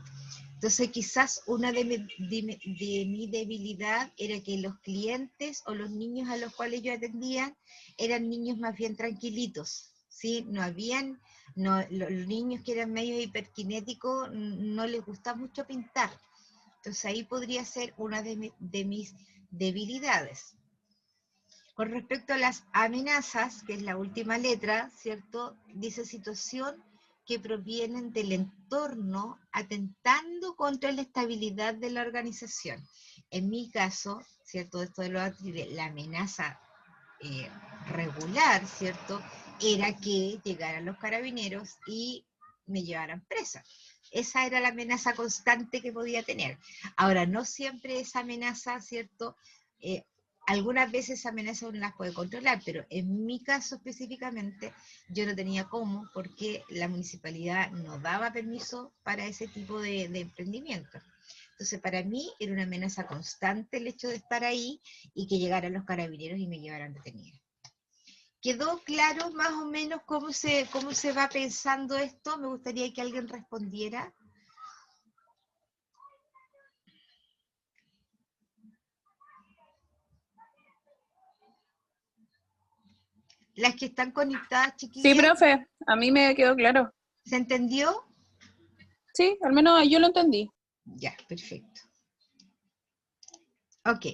Entonces quizás una de mi debilidad era que los clientes o los niños a los cuales yo atendía eran niños más bien tranquilitos, ¿sí? Los niños que eran medio hiperkinéticos no les gusta mucho pintar. Entonces ahí podría ser una de mis debilidades. Con respecto a las amenazas, que es la última letra, ¿cierto? Dice situación que provienen del entorno atentando contra la estabilidad de la organización. En mi caso, ¿cierto? Esto de los atriles, la amenaza regular, ¿cierto?, era que llegaran los carabineros y me llevaran presa. Esa era la amenaza constante que podía tener. Ahora, no siempre esa amenaza, ¿cierto? Algunas veces esa amenaza uno las puede controlar, pero en mi caso específicamente yo no tenía cómo, porque la municipalidad no daba permiso para ese tipo de emprendimiento. Entonces, para mí era una amenaza constante el hecho de estar ahí y que llegaran los carabineros y me llevaran detenida. ¿Quedó claro más o menos cómo se va pensando esto? Me gustaría que alguien respondiera. Las que están conectadas, Sí, chiquillas, profe, a mí me quedó claro. ¿se entendió? Sí, al menos yo lo entendí. Ya, perfecto. Ok.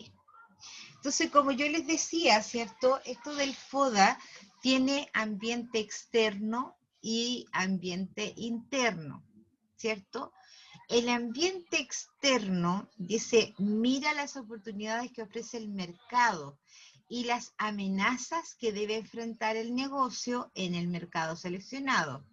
Entonces, como yo les decía, ¿cierto? Esto del FODA tiene ambiente externo y ambiente interno, ¿cierto? El ambiente externo dice, mira las oportunidades que ofrece el mercado y las amenazas que debe enfrentar el negocio en el mercado seleccionado.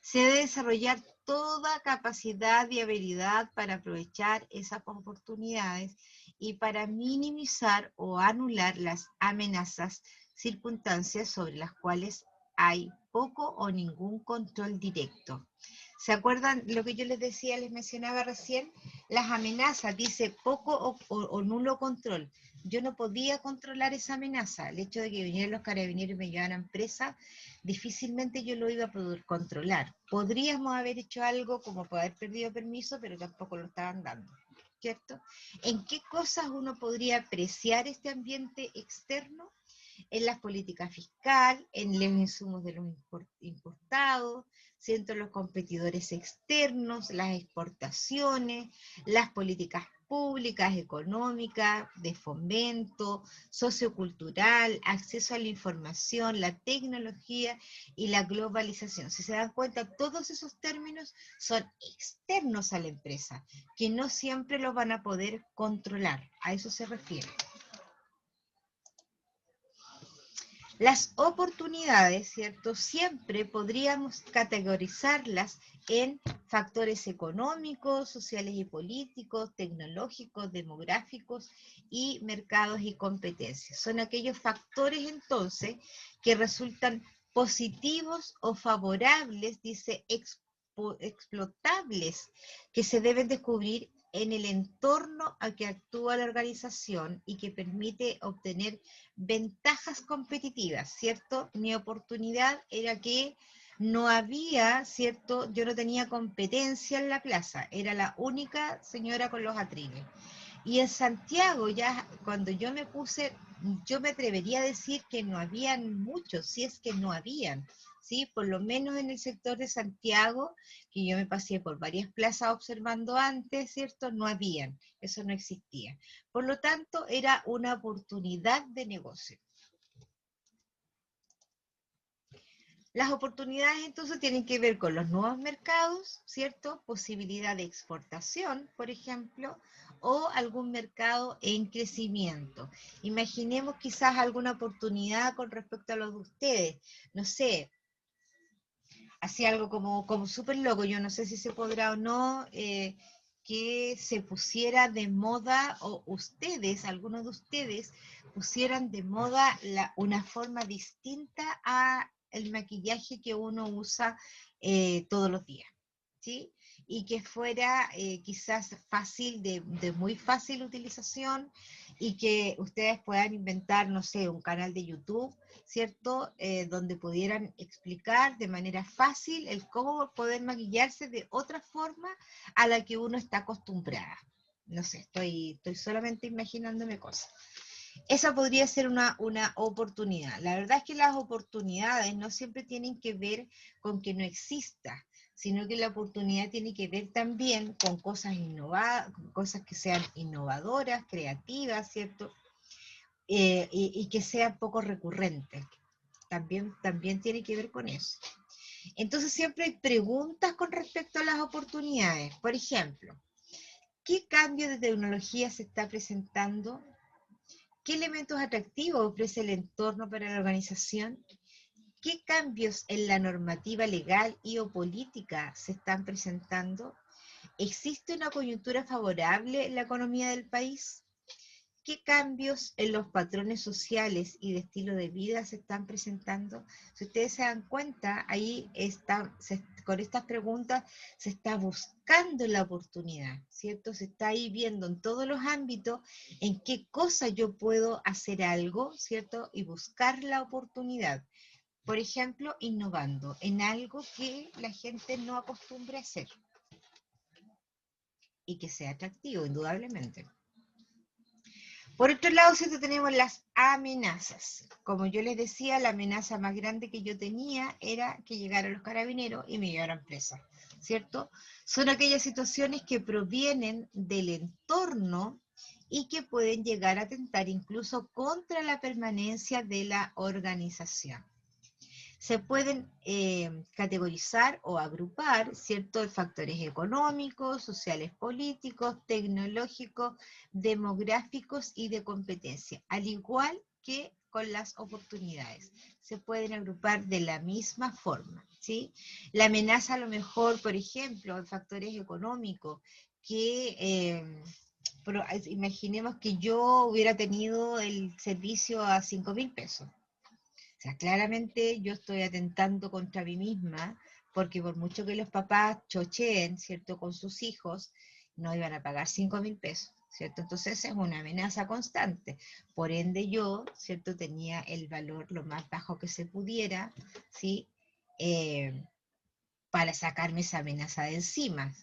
Se debe desarrollar toda capacidad y habilidad para aprovechar esas oportunidades y para minimizar o anular las amenazas, circunstancias sobre las cuales hay poco o ningún control directo. ¿Se acuerdan lo que yo les decía, les mencionaba recién? Las amenazas, dice poco o nulo control. Yo no podía controlar esa amenaza. El hecho de que vinieran los carabineros y me llevaran presa, difícilmente yo lo iba a poder controlar. Podríamos haber hecho algo como poder haber perdido permiso, pero tampoco lo estaban dando, ¿cierto? ¿En qué cosas uno podría apreciar este ambiente externo? En las políticas fiscales, en los insumos de los importados, ¿cierto? Los competidores externos, las exportaciones, las políticas públicas, económicas, de fomento, sociocultural, acceso a la información, la tecnología y la globalización. Si se dan cuenta, todos esos términos son externos a la empresa, que no siempre los van a poder controlar. A eso se refiere. Las oportunidades, ¿cierto? Siempre podríamos categorizarlas en factores económicos, sociales y políticos, tecnológicos, demográficos y mercados y competencias. Son aquellos factores entonces que resultan positivos o favorables, dice, explotables, que se deben descubrir en el entorno al que actúa la organización y que permite obtener ventajas competitivas, ¿cierto? Mi oportunidad era que no había, ¿cierto? Yo no tenía competencia en la plaza, era la única señora con los atriles. Y en Santiago, ya cuando yo me puse, yo me atrevería a decir que no habían muchos, si es que no habían, ¿sí? Por lo menos en el sector de Santiago, que yo me pasé por varias plazas observando antes, ¿cierto? No habían, eso no existía. Por lo tanto, era una oportunidad de negocio. Las oportunidades entonces tienen que ver con los nuevos mercados, ¿cierto? Posibilidad de exportación, por ejemplo, o algún mercado en crecimiento. Imaginemos quizás alguna oportunidad con respecto a lo de ustedes. No sé, hacía algo como súper loco, yo no sé si se podrá o no, que se pusiera de moda, o ustedes, algunos de ustedes, pusieran de moda una forma distinta a el maquillaje que uno usa todos los días, ¿sí? Y que fuera quizás fácil, de muy fácil utilización, y que ustedes puedan inventar, no sé, un canal de YouTube, ¿cierto? Donde pudieran explicar de manera fácil el cómo poder maquillarse de otra forma a la que uno está acostumbrada. No sé, estoy solamente imaginándome cosas. Esa podría ser una oportunidad. La verdad es que las oportunidades no siempre tienen que ver con que no exista, sino que la oportunidad tiene que ver también con cosas innovadas, con cosas que sean innovadoras, creativas, ¿cierto? Y que sean poco recurrentes. También tiene que ver con eso. Entonces siempre hay preguntas con respecto a las oportunidades. Por ejemplo, ¿qué cambio de tecnología se está presentando? ¿Qué elementos atractivos ofrece el entorno para la organización? ¿Qué cambios en la normativa legal y o política se están presentando? ¿Existe una coyuntura favorable en la economía del país? ¿Qué cambios en los patrones sociales y de estilo de vida se están presentando? Si ustedes se dan cuenta, ahí con estas preguntas se está buscando la oportunidad, ¿cierto? Se está ahí viendo en todos los ámbitos en qué cosa yo puedo hacer algo, ¿cierto? Y buscar la oportunidad. Por ejemplo, innovando en algo que la gente no acostumbra a hacer y que sea atractivo, indudablemente. Por otro lado, ¿cierto? Tenemos las amenazas. Como yo les decía, la amenaza más grande que yo tenía era que llegaran los carabineros y me llevaran presa, ¿cierto? Son aquellas situaciones que provienen del entorno y que pueden llegar a atentar incluso contra la permanencia de la organización. Se pueden categorizar o agrupar ciertos factores económicos, sociales, políticos, tecnológicos, demográficos y de competencia, al igual que con las oportunidades. Se pueden agrupar de la misma forma, ¿sí? La amenaza a lo mejor, por ejemplo, en factores económicos, que imaginemos que yo hubiera tenido el servicio a 5.000 pesos. O sea, claramente yo estoy atentando contra mí misma, porque por mucho que los papás chocheen, ¿cierto?, con sus hijos, no iban a pagar 5.000 pesos, ¿cierto? Entonces es una amenaza constante. Por ende yo, ¿cierto?, tenía el valor lo más bajo que se pudiera, ¿sí?, para sacarme esa amenaza de encima.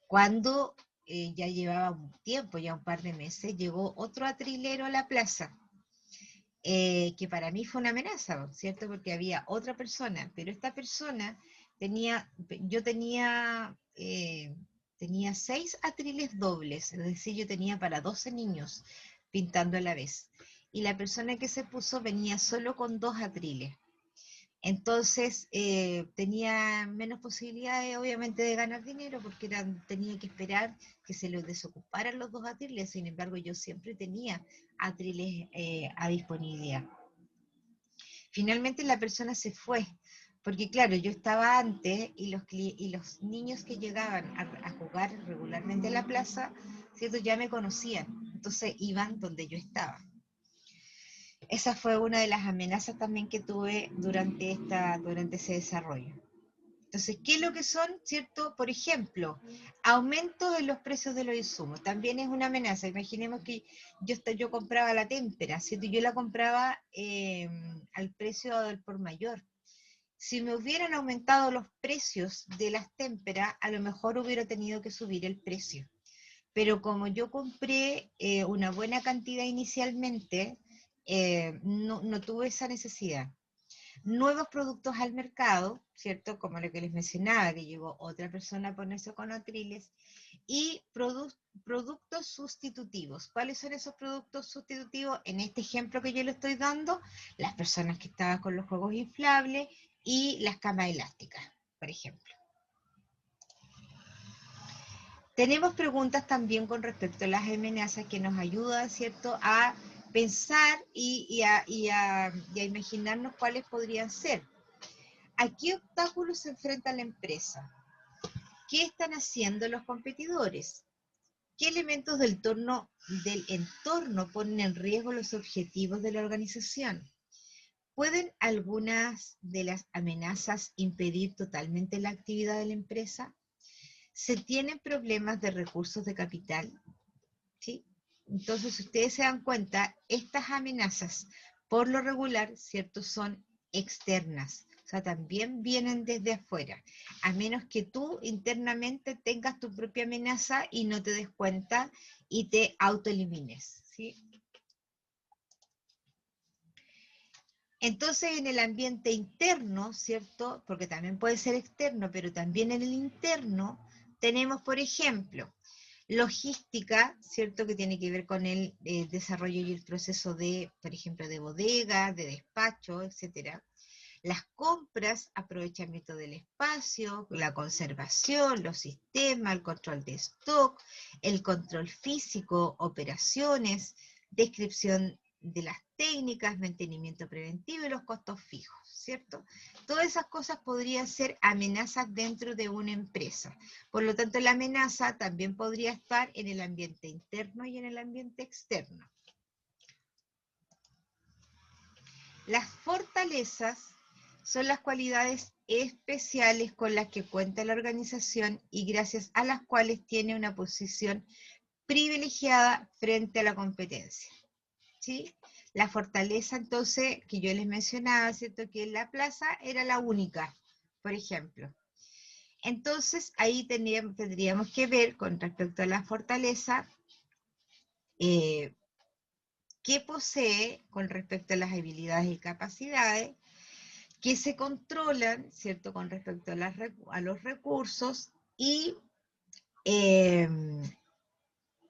Cuando ya llevaba un tiempo, ya un par de meses, llegó otro atrilero a la plaza, que para mí fue una amenaza, ¿cierto? Porque había otra persona, pero esta persona tenía 6 atriles dobles, es decir, yo tenía para 12 niños pintando a la vez. Y la persona que se puso venía solo con 2 atriles. Entonces tenía menos posibilidades, obviamente, de ganar dinero porque tenía que esperar que se les desocuparan los 2 atriles. Sin embargo, yo siempre tenía atriles a disponibilidad. Finalmente la persona se fue, porque claro, yo estaba antes y los niños que llegaban a jugar regularmente en la plaza, ¿cierto?, ya me conocían, entonces iban donde yo estaba. Esa fue una de las amenazas también que tuve durante ese desarrollo. Entonces, ¿qué es lo que son, cierto? Por ejemplo, aumento en los precios de los insumos. También es una amenaza. Imaginemos que yo compraba la témpera, ¿cierto? Yo la compraba al precio del por mayor. Si me hubieran aumentado los precios de las témperas, a lo mejor hubiera tenido que subir el precio. Pero como yo compré una buena cantidad inicialmente, no tuve esa necesidad. Nuevos productos al mercado, ¿cierto? Como lo que les mencionaba, que llegó otra persona a ponerse con atriles, y productos sustitutivos. ¿Cuáles son esos productos sustitutivos? En este ejemplo que yo le estoy dando, las personas que estaban con los juegos inflables y las camas elásticas, por ejemplo. Tenemos preguntas también con respecto a las amenazas que nos ayudan, ¿cierto?, a pensar y a imaginarnos cuáles podrían ser. ¿A qué obstáculos se enfrenta la empresa? ¿Qué están haciendo los competidores? ¿Qué elementos del entorno ponen en riesgo los objetivos de la organización? ¿Pueden algunas de las amenazas impedir totalmente la actividad de la empresa? ¿Se tienen problemas de recursos de capital? ¿Sí? Entonces, si ustedes se dan cuenta, estas amenazas, por lo regular, ¿cierto?, son externas. O sea, también vienen desde afuera. A menos que tú internamente tengas tu propia amenaza y no te des cuenta y te autoelimines, ¿sí? Entonces, en el ambiente interno, ¿cierto?, porque también puede ser externo, pero también en el interno, tenemos, por ejemplo, logística, ¿cierto?, que tiene que ver con el desarrollo y el proceso de, por ejemplo, de bodega, de despacho, etcétera. Las compras, aprovechamiento del espacio, la conservación, los sistemas, el control de stock, el control físico, operaciones, descripción de las técnicas, mantenimiento preventivo y los costos fijos, ¿cierto? Todas esas cosas podrían ser amenazas dentro de una empresa. Por lo tanto, la amenaza también podría estar en el ambiente interno y en el ambiente externo. Las fortalezas son las cualidades especiales con las que cuenta la organización y gracias a las cuales tiene una posición privilegiada frente a la competencia, ¿sí? La fortaleza, entonces, que yo les mencionaba, ¿cierto? Que en la plaza era la única, por ejemplo. Entonces, ahí tendríamos que ver, con respecto a la fortaleza, qué posee con respecto a las habilidades y capacidades, que se controlan, ¿cierto? Con respecto a los recursos y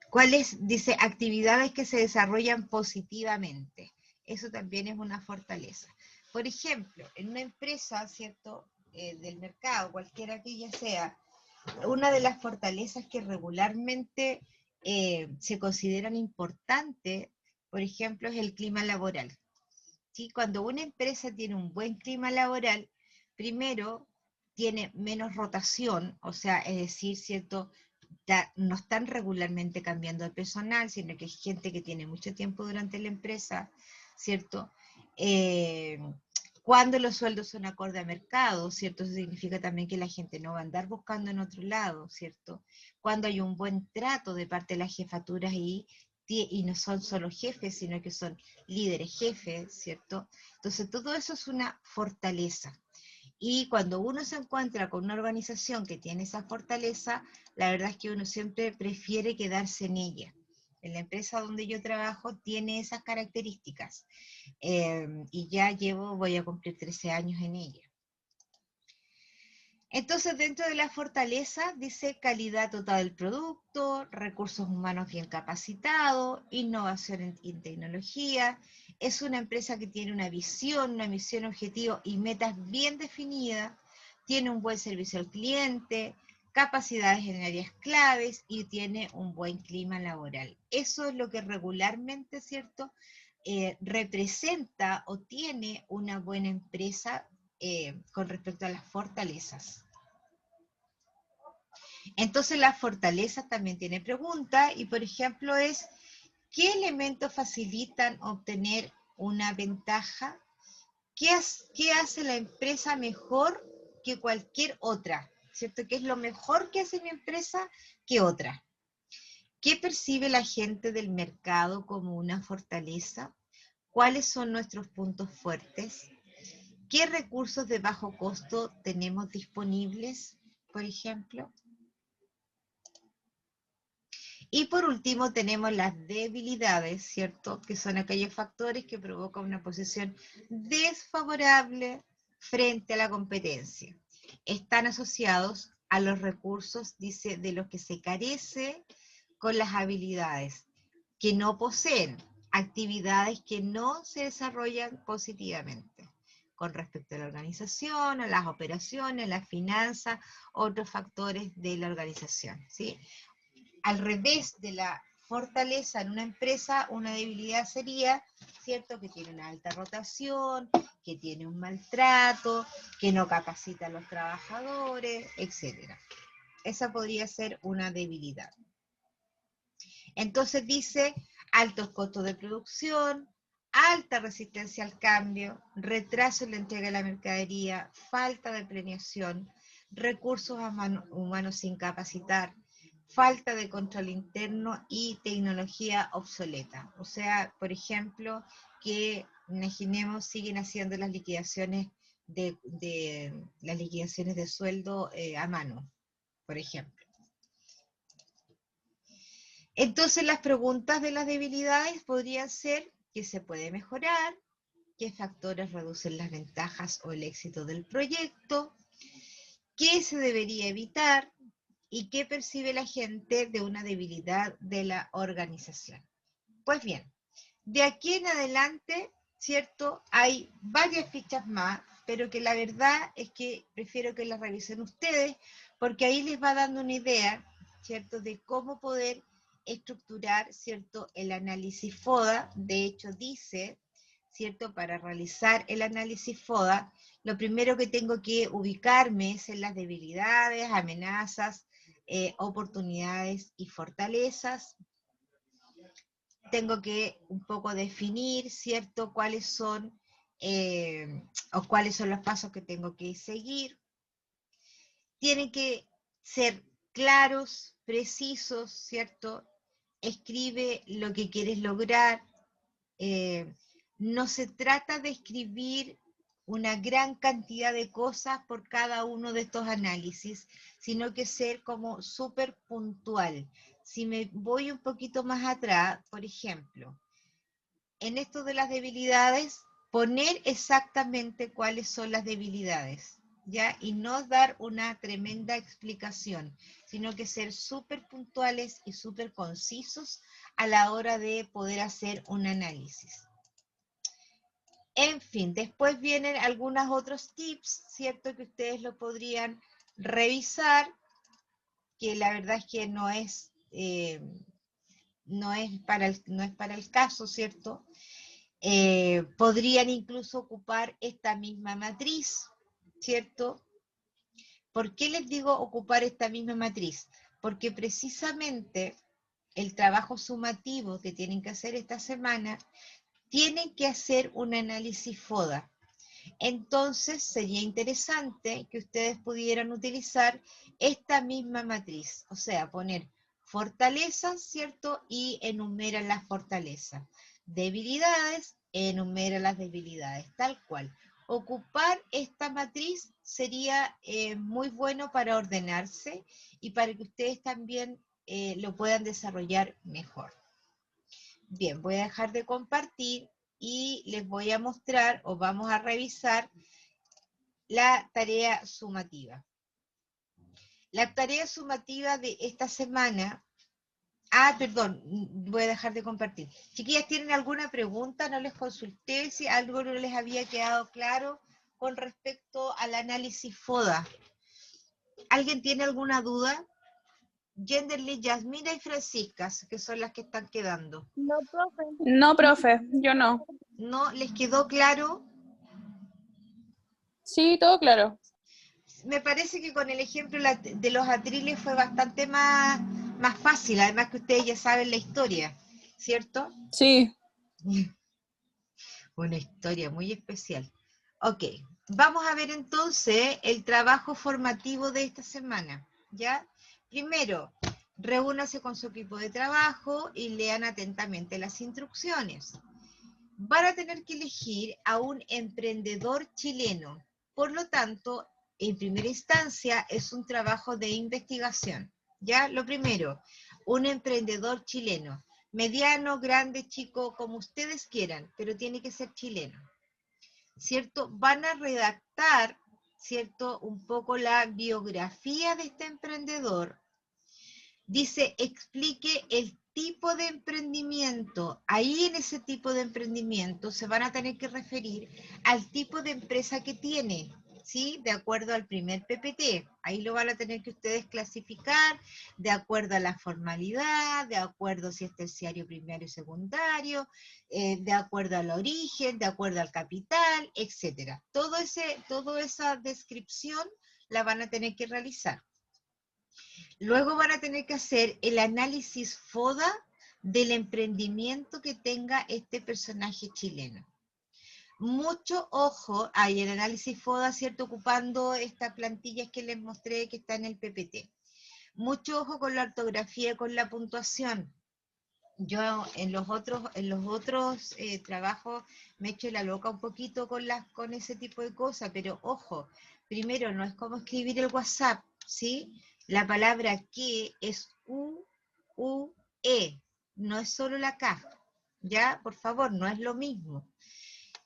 cuáles, dice, actividades que se desarrollan positivamente. Eso también es una fortaleza. Por ejemplo, en una empresa, ¿cierto? Del mercado, cualquiera que ella sea, una de las fortalezas que regularmente se consideran importantes, por ejemplo, es el clima laboral. ¿Sí? Cuando una empresa tiene un buen clima laboral, primero tiene menos rotación, o sea, es decir, ¿cierto? No están regularmente cambiando de personal, sino que es gente que tiene mucho tiempo durante la empresa, ¿cierto? Cuando los sueldos son acorde a mercado, ¿cierto? Eso significa también que la gente no va a andar buscando en otro lado, ¿cierto? Cuando hay un buen trato de parte de las jefaturas y no son solo jefes, sino que son líderes jefes, ¿cierto? Entonces todo eso es una fortaleza. Y cuando uno se encuentra con una organización que tiene esa fortaleza, la verdad es que uno siempre prefiere quedarse en ella. En la empresa donde yo trabajo tiene esas características. Y ya voy a cumplir 13 años en ella. Entonces, dentro de la fortaleza, dice calidad total del producto, recursos humanos bien capacitados, innovación en tecnología. Es una empresa que tiene una misión, objetivo y metas bien definidas. Tiene un buen servicio al cliente, capacidades en áreas claves y tiene un buen clima laboral. Eso es lo que regularmente, ¿cierto?, representa o tiene una buena empresa con respecto a las fortalezas. Entonces las fortalezas también tiene preguntas y por ejemplo es, ¿qué elementos facilitan obtener una ventaja? ¿Qué hace la empresa mejor que cualquier otra? ¿Cierto? ¿Qué es lo mejor que hace mi empresa que otra? ¿Qué percibe la gente del mercado como una fortaleza? ¿Cuáles son nuestros puntos fuertes? ¿Qué recursos de bajo costo tenemos disponibles, por ejemplo? Y por último tenemos las debilidades, ¿cierto? Que son aquellos factores que provocan una posición desfavorable frente a la competencia. Están asociados a los recursos, dice, de los que se carece con las habilidades que no poseen, actividades que no se desarrollan positivamente con respecto a la organización, a las operaciones, a las finanzas, otros factores de la organización, ¿sí? Al revés de la fortaleza en una empresa, una debilidad sería, ¿cierto?, que tiene una alta rotación, que tiene un maltrato, que no capacita a los trabajadores, etc. Esa podría ser una debilidad. Entonces dice, altos costos de producción, alta resistencia al cambio, retraso en la entrega de la mercadería, falta de planeación, recursos humanos sin capacitar, falta de control interno y tecnología obsoleta. O sea, por ejemplo, que imaginemos siguen haciendo las liquidaciones de sueldo a mano, por ejemplo. Entonces las preguntas de las debilidades podrían ser qué se puede mejorar, qué factores reducen las ventajas o el éxito del proyecto, qué se debería evitar y qué percibe la gente de una debilidad de la organización. Pues bien, de aquí en adelante, ¿cierto? Hay varias fichas más, pero que la verdad es que prefiero que las revisen ustedes porque ahí les va dando una idea, ¿cierto?, de cómo poder estructurar, ¿cierto?, el análisis FODA. De hecho, dice, ¿cierto?, para realizar el análisis FODA, lo primero que tengo que ubicarme es en las debilidades, amenazas, oportunidades y fortalezas. Tengo que un poco definir, ¿cierto?, cuáles son los pasos que tengo que seguir. Tienen que ser claros, precisos, ¿cierto? Escribe lo que quieres lograr. No se trata de escribir una gran cantidad de cosas por cada uno de estos análisis, sino que ser como súper puntual. Si me voy un poquito más atrás, por ejemplo, en esto de las debilidades, poner exactamente cuáles son las debilidades, ¿ya? Y no dar una tremenda explicación, sino que ser súper puntuales y súper concisos a la hora de poder hacer un análisis. En fin, después vienen algunos otros tips, ¿cierto? Que ustedes lo podrían revisar, que la verdad es que no es para el caso, ¿cierto? Podrían incluso ocupar esta misma matriz, ¿cierto? ¿Por qué les digo ocupar esta misma matriz? Porque precisamente el trabajo sumativo que tienen que hacer esta semana, tienen que hacer un análisis FODA. Entonces sería interesante que ustedes pudieran utilizar esta misma matriz, o sea, poner fortalezas, ¿cierto? Y enumeran las fortalezas. Debilidades, enumera las debilidades, tal cual. Ocupar esta matriz sería muy bueno para ordenarse y para que ustedes también lo puedan desarrollar mejor. Bien, voy a dejar de compartir y les voy a mostrar o vamos a revisar la tarea sumativa. La tarea sumativa de esta semana... perdón, voy a dejar de compartir. Chiquillas, ¿tienen alguna pregunta? No les consulté si algo no les había quedado claro con respecto al análisis FODA. ¿Alguien tiene alguna duda? Genderly, Yasmina y Francisca, que son las que están quedando. No, profe. No, profe, yo no. ¿No les quedó claro? Sí, todo claro. Me parece que con el ejemplo de los atriles fue bastante más fácil, además que ustedes ya saben la historia, ¿cierto? Sí. Una historia muy especial. Ok, vamos a ver entonces el trabajo formativo de esta semana, ¿ya? Primero, reúnase con su equipo de trabajo y lean atentamente las instrucciones. Van a tener que elegir a un emprendedor chileno. Por lo tanto, en primera instancia, es un trabajo de investigación. ¿Ya? Lo primero, un emprendedor chileno. Mediano, grande, chico, como ustedes quieran, pero tiene que ser chileno. ¿Cierto? Van a redactar, ¿cierto?, un poco la biografía de este emprendedor. Dice, explique el tipo de emprendimiento. Ahí en ese tipo de emprendimiento se van a tener que referir al tipo de empresa que tiene, ¿sí? De acuerdo al primer PPT. Ahí lo van a tener que ustedes clasificar de acuerdo a la formalidad, de acuerdo si es terciario, primario, secundario, de acuerdo al origen, de acuerdo al capital, etc. Toda esa descripción la van a tener que realizar. Luego van a tener que hacer el análisis FODA del emprendimiento que tenga este personaje chileno. Mucho ojo, hay el análisis FODA, ¿cierto? Ocupando estas plantillas que les mostré que está en el PPT. Mucho ojo con la ortografía y con la puntuación. Yo en los otros trabajos me echo la loca un poquito con ese tipo de cosas, pero ojo, primero no es como escribir el WhatsApp, ¿sí? La palabra que es U-U-E, no es solo la K, ¿ya? Por favor, no es lo mismo.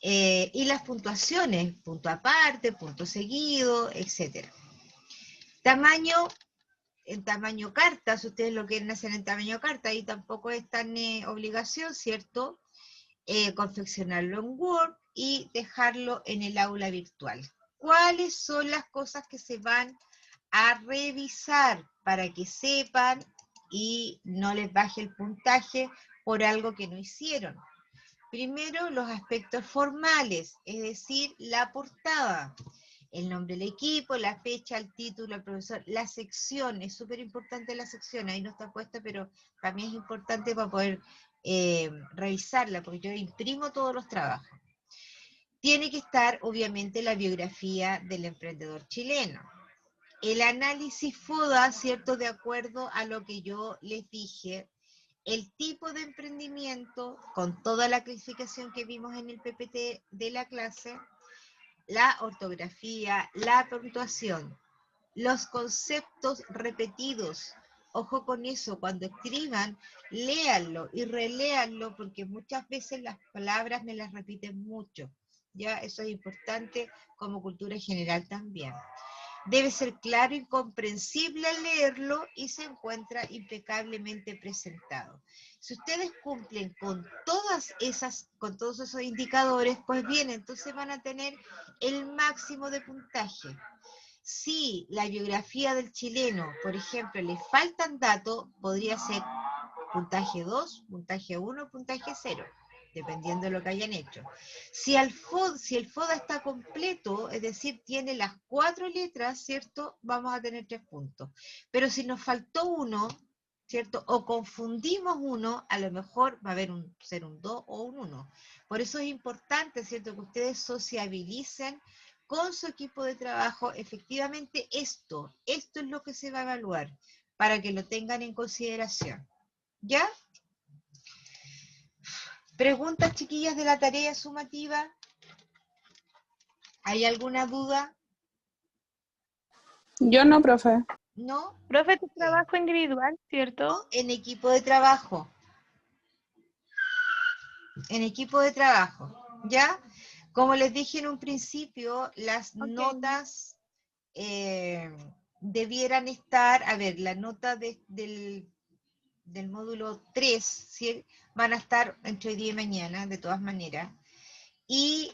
Y las puntuaciones, punto aparte, punto seguido, etc. Tamaño, en tamaño carta, si ustedes lo quieren hacer en tamaño carta, ahí tampoco es tan obligación, ¿cierto? Confeccionarlo en Word y dejarlo en el aula virtual. ¿Cuáles son las cosas que se van a revisar para que sepan y no les baje el puntaje por algo que no hicieron. Primero, los aspectos formales, es decir, la portada, el nombre del equipo, la fecha, el título, el profesor, la sección, es súper importante la sección, ahí no está puesta, pero para mí es importante para poder revisarla, porque yo imprimo todos los trabajos. Tiene que estar, obviamente, la biografía del emprendedor chileno. El análisis FODA, ¿cierto? De acuerdo a lo que yo les dije, el tipo de emprendimiento, con toda la clasificación que vimos en el PPT de la clase, la ortografía, la puntuación, los conceptos repetidos. Ojo con eso, cuando escriban, léanlo y reléanlo, porque muchas veces las palabras me las repiten mucho. Ya, eso es importante como cultura general también. Debe ser claro y comprensible al leerlo y se encuentra impecablemente presentado. Si ustedes cumplen con todos esos indicadores, pues bien, entonces van a tener el máximo de puntaje. Si la biografía del chileno, por ejemplo, le faltan datos, podría ser puntaje 2, puntaje 1, puntaje 0, dependiendo de lo que hayan hecho. Si el FODA está completo, es decir, tiene las 4 letras, ¿cierto? Vamos a tener 3 puntos. Pero si nos faltó uno, ¿cierto? O confundimos uno, a lo mejor va a haber ser un 2 o un 1. Por eso es importante, ¿cierto? Que ustedes sociabilicen con su equipo de trabajo. Efectivamente, esto es lo que se va a evaluar, para que lo tengan en consideración. ¿Ya? ¿Preguntas, chiquillas, de la tarea sumativa? ¿Hay alguna duda? Yo no, profe. ¿No? Profe, tu trabajo individual, ¿cierto? En equipo de trabajo. En equipo de trabajo. ¿Ya? Como les dije en un principio, las notas debieran estar, a ver, la nota del módulo 3, ¿sí? Van a estar entre hoy día y mañana, de todas maneras. Y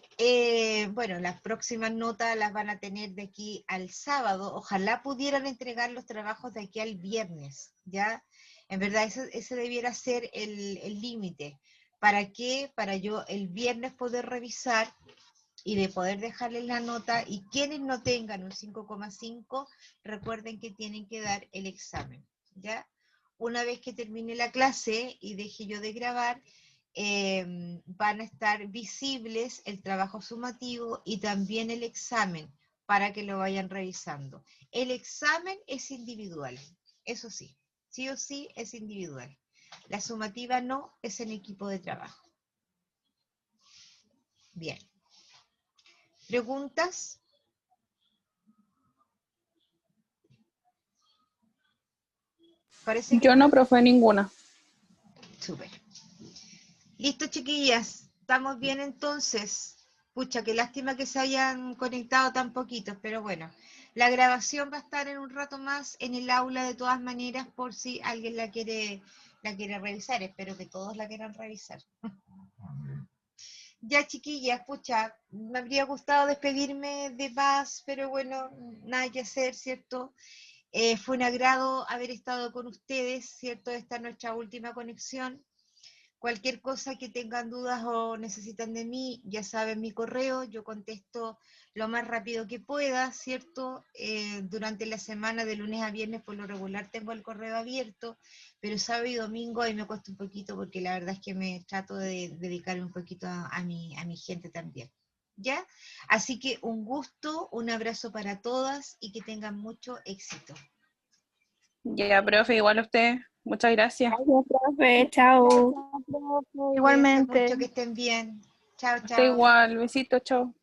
bueno, las próximas notas las van a tener de aquí al sábado. Ojalá pudieran entregar los trabajos de aquí al viernes, ¿ya? En verdad, ese debiera ser el límite. ¿Para qué? Para yo el viernes poder revisar y de poder dejarles la nota, y quienes no tengan un 5,5, recuerden que tienen que dar el examen, ¿ya? Una vez que termine la clase y deje yo de grabar, van a estar visibles el trabajo sumativo y también el examen, para que lo vayan revisando. El examen es individual, eso sí o sí es individual. La sumativa no, es en equipo de trabajo. Bien. ¿Preguntas? Parece que Yo no, profe, ninguna. súper. Listo, chiquillas. ¿Estamos bien entonces? Pucha, qué lástima que se hayan conectado tan poquitos, pero bueno. La grabación va a estar en un rato más en el aula de todas maneras, por si alguien la quiere revisar. Espero que todos la quieran revisar. Ya, chiquillas, pucha, me habría gustado despedirme de paz, pero bueno, nada que hacer, ¿cierto? Fue un agrado haber estado con ustedes, ¿cierto? Esta es nuestra última conexión. Cualquier cosa que tengan dudas o necesitan de mí, ya saben mi correo, yo contesto lo más rápido que pueda, ¿cierto? Durante la semana, de lunes a viernes, por lo regular tengo el correo abierto, pero sábado y domingo ahí me cuesta un poquito, porque la verdad es que me trato de dedicarme un poquito a mi gente también, ¿ya? Así que un gusto, un abrazo para todas y que tengan mucho éxito. Ya, profe, igual a usted. Muchas gracias. Gracias, profe. Chao. Cuídense Igualmente. mucho, que estén bien. Chao, Usted chao. igual. Besito, chao.